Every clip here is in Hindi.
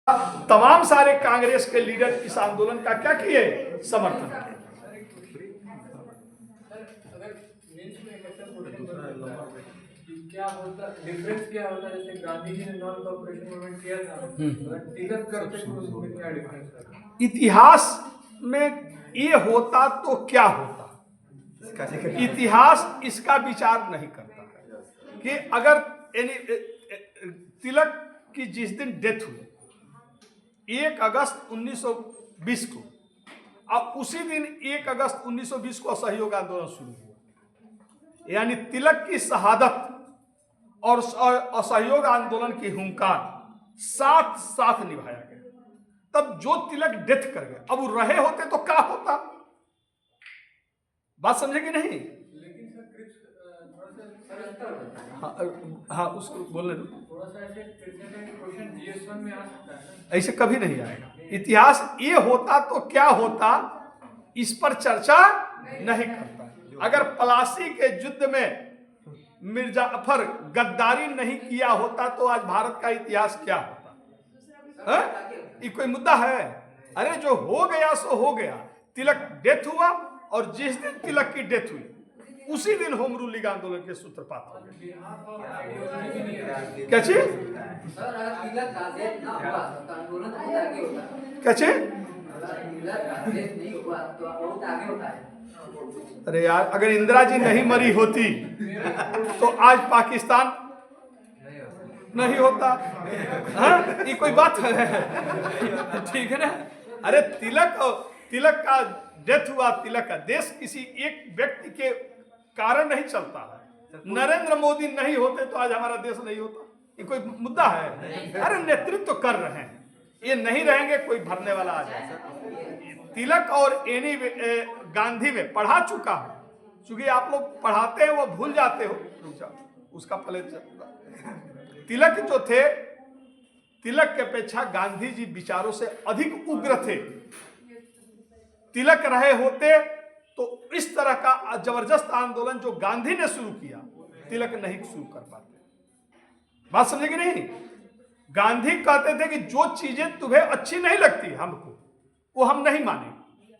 तमाम सारे कांग्रेस के लीडर इस आंदोलन का क्या किए, समर्थन किए। क्या होता डिफरेंस, क्या होता जैसे गांधी जी ने नॉन कॉपरेशन मूवमेंट किया था, तिलक करते थे उसमें क्या डिफरेंस था? इतिहास में ये होता तो क्या होता, इतिहास इसका विचार नहीं करता कि अगर तिलक की जिस दिन डेथ हुई 1 अगस्त 1920 को, अब उसी दिन 1 अगस्त 1920 को असहयोग आंदोलन शुरू हुआ, यानी तिलक की शहादत और असहयोग आंदोलन की हुंकार साथ साथ निभाया गया। तब जो तिलक डेथ कर गए, अब वो रहे होते तो क्या होता, बात समझे कि नहीं? लेकिन सर थोड़ा सा हाँ उसको बोलने दो। थोड़ा सा ऐसे क्वेश्चन GS1 में आ सकता है ना? ऐसे कभी नहीं आएगा। इतिहास ये होता तो क्या होता, इस पर चर्चा नहीं करता। अगर पलासी के युद्ध में मिर्जाफर गद्दारी नहीं किया होता तो आज भारत का इतिहास क्या होता? ये कोई मुद्दा है? अरे जो हो गया सो हो गया। तिलक डेथ हुआ और जिस दिन तिलक की डेथ हुई उसी दिन होम रूलिंग आंदोलन के सूत्रपात हो गए। क्या चीज? क्या चीज? अरे यार, अगर इंदिरा जी नहीं मरी होती तो आज पाकिस्तान नहीं होता। हाँ, ये कोई बात है? ठीक है ना? अरे तिलक का डेथ हुआ, तिलक का देश किसी एक व्यक्ति के कारण नहीं चलता है। नरेंद्र मोदी नहीं होते तो आज हमारा देश नहीं होता। ये कोई मुद्दा है? अरे नेतृत्व तो कर रहे हैं, ये नहीं रहेंगे कोई भरने वाला आ जाए। तिलक और एनी गांधी में पढ़ा चुका हूं, क्योंकि आप लोग पढ़ाते हैं वो भूल जाते हो। उसका पहले तिलक जो थे, तिलक के अपेक्षा गांधी जी विचारों से अधिक उग्र थे। तिलक रहे होते तो इस तरह का जबरदस्त आंदोलन जो गांधी ने शुरू किया तिलक नहीं शुरू कर पाते। बात समझे कि नहीं? गांधी कहते थे कि जो चीजें तुम्हें अच्छी नहीं लगती हमको, वो हम नहीं मानेंगे,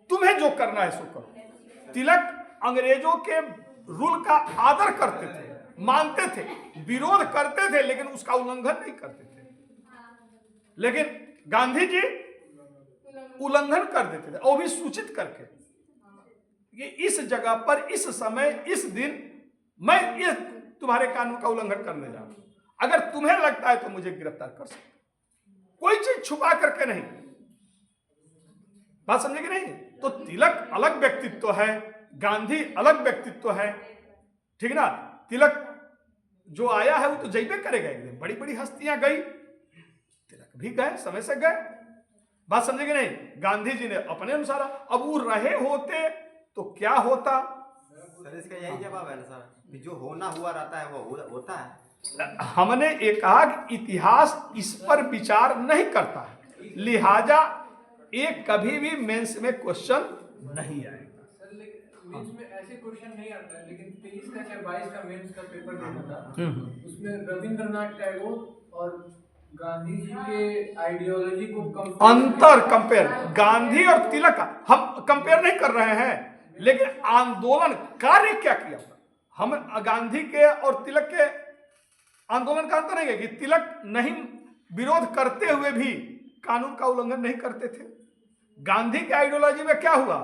तुम्हें जो करना है सो करो। तिलक अंग्रेजों के रूल का आदर करते थे, मानते थे, विरोध करते थे, लेकिन उसका उल्लंघन नहीं करते थे। लेकिन गांधी जी उल्लंघन कर देते थे, और भी सूचित करके कि इस जगह पर, इस समय, इस दिन मैं ये तुम्हारे कानून का उल्लंघन करने जा रहा हूं, अगर तुम्हें लगता है तो मुझे गिरफ्तार कर सकते। कोई चीज छुपा करके नहीं। बात समझे कि नहीं? तो तिलक अलग व्यक्तित्व है, गांधी अलग व्यक्तित्व है, ठीक ना? तिलक जो आया है वो तो जैबे करेगा एक दिन। बड़ी बड़ी हस्तियां गई, तिलक भी गए, समय से गए। बात समझे कि नहीं? गांधी जी ने अपने अनुसार, अब वो रहे होते तो क्या होता? सर इसका यही जवाब है ना सर, कि जो होना हुआ रहता है वो होता है। हमने ये कहा कि इतिहास इस पर विचार नहीं करता है, लिहाजा एक कभी भी मेंस में क्वेश्चन नहीं आएगा। सर लेकिन मेंस में ऐसे क्वेश्चन नहीं आता है, लेकिन 23 का या 22 का मेंस का पेपर देना था, उसमें रविंद्रनाथ टैगोर और गांधी जी के आइडियोलॉजी को कंपेयर गांधी और तिलक का हम कंपेयर नहीं कर रहे हैं, लेकिन आंदोलन कार्य क्या किया था। हम गांधी के और तिलक के आंदोलन का अंतर नहीं है कि तिलक नहीं विरोध करते हुए भी कानून का उल्लंघन नहीं करते थे। गांधी के आइडियोलॉजी में क्या हुआ,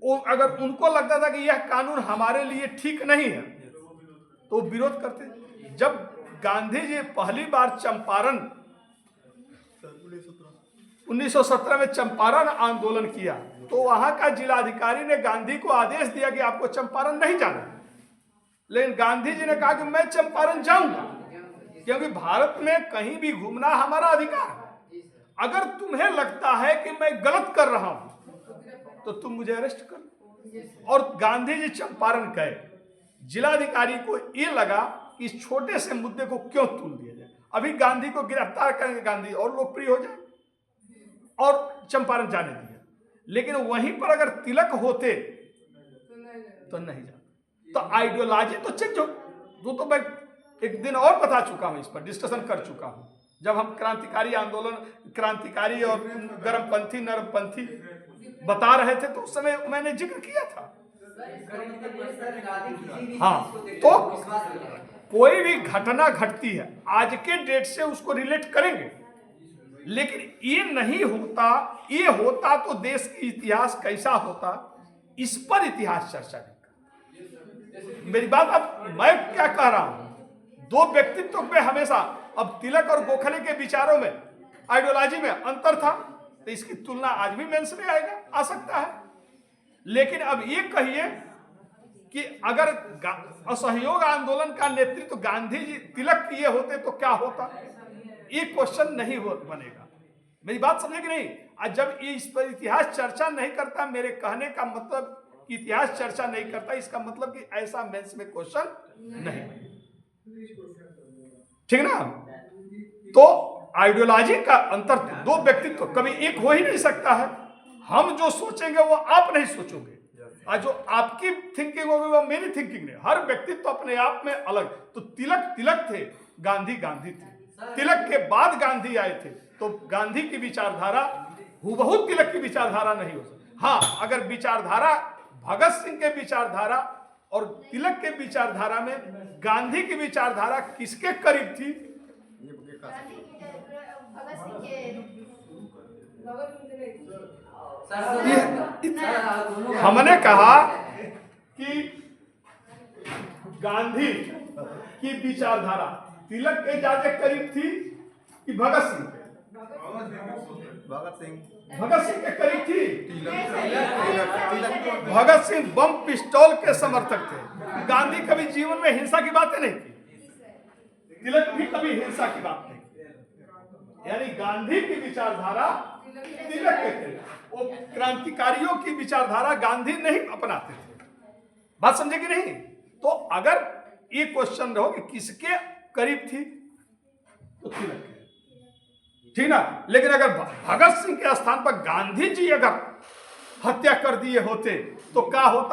वो अगर उनको लगता था कि यह कानून हमारे लिए ठीक नहीं है तो विरोध करते। जब गांधी जी पहली बार चंपारण 1917 में चंपारण आंदोलन किया तो वहां का जिलाधिकारी ने गांधी को आदेश दिया कि आपको चंपारण नहीं जाना, लेकिन गांधी जी ने कहा कि मैं चंपारण जाऊंगा, क्योंकि भारत में कहीं भी घूमना हमारा अधिकार है। अगर तुम्हें लगता है कि मैं गलत कर रहा हूं तो तुम मुझे अरेस्ट कर। और गांधी जी चंपारण गए, जिलाधिकारी को यह लगा कि इस छोटे से मुद्दे को क्यों तूल दिया जाए, अभी गांधी को गिरफ्तार करेंगे, गांधी और लोकप्रिय हो जाए, और चंपारण जाने दिया। लेकिन वहीं पर अगर तिलक होते तो नहीं जाते। तो आइडियोलॉजी तो चेंज हो, वो तो मैं एक दिन और बता चुका हूं, इस पर डिस्कशन कर चुका हूं। जब हम क्रांतिकारी आंदोलन, क्रांतिकारी और गर्मपंथी नरमपंथी बता रहे थे तो उस समय मैंने जिक्र किया था। हाँ, तो कोई भी घटना घटती है आज के डेट से उसको रिलेट करेंगे, लेकिन ये नहीं होता, ये होता तो देश की इतिहास कैसा होता, इस पर इतिहास चर्चा नहीं करता। मेरी बात, अब मैं क्या कह रहा हूं, दो व्यक्तित्व में हमेशा, अब तिलक और गोखले के विचारों में, आइडियोलॉजी में अंतर था, तो इसकी तुलना आज भी मेंस में आएगा, आ सकता है। लेकिन अब ये कहिए कि अगर असहयोग आंदोलन का नेतृत्व गांधी जी, तिलक किए होते तो क्या होता, ये क्वेश्चन नहीं बनेगा। मेरी बात समझे कि नहीं? आज जब ये इस पर इतिहास चर्चा नहीं करता, मेरे कहने का मतलब कि इतिहास चर्चा नहीं करता, इसका मतलब कि ऐसा मेंस में क्वेश्चन नहीं, ठीक ना? तो आइडियोलॉजी का अंतर, दो व्यक्तित्व कभी एक हो ही नहीं सकता है। हम जो सोचेंगे वो आप नहीं सोचोगे, और जो आपकी थिंकिंग होगी वो मेरी थिंकिंग नहीं। हर व्यक्तित्व अपने आप में अलग। तो तिलक तिलक थे, गांधी गांधी थे। तिलक के बाद गांधी आए थे, तो गांधी की विचारधारा हुबहू तिलक की विचारधारा नहीं हो सकती। हाँ, अगर विचारधारा भगत सिंह के विचारधारा और तिलक के विचारधारा में गांधी की विचारधारा किसके करीब थी? हमने कहा कि गांधी की विचारधारा तिलक के ज्यादा करीब थी कि भगत सिंह के? भगत सिंह के करीब थी। भगत सिंह बम पिस्तौल के समर्थक थे। गांधी कभी जीवन में हिंसा की बातें नहीं की, तिलक भी कभी हिंसा की बात नहीं की। यानी गांधी की विचारधारा तिलक के थे, वो क्रांतिकारियों की विचारधारा गांधी नहीं अपनाते थे। बात समझे कि नहीं? तो अगर ये क्वेश्चन रहो कि किसके करीब थी, तो तिलक, ठीक ना? लेकिन अगर भगत सिंह के स्थान पर गांधी जी अगर हत्या कर दिए होते तो क्या होता?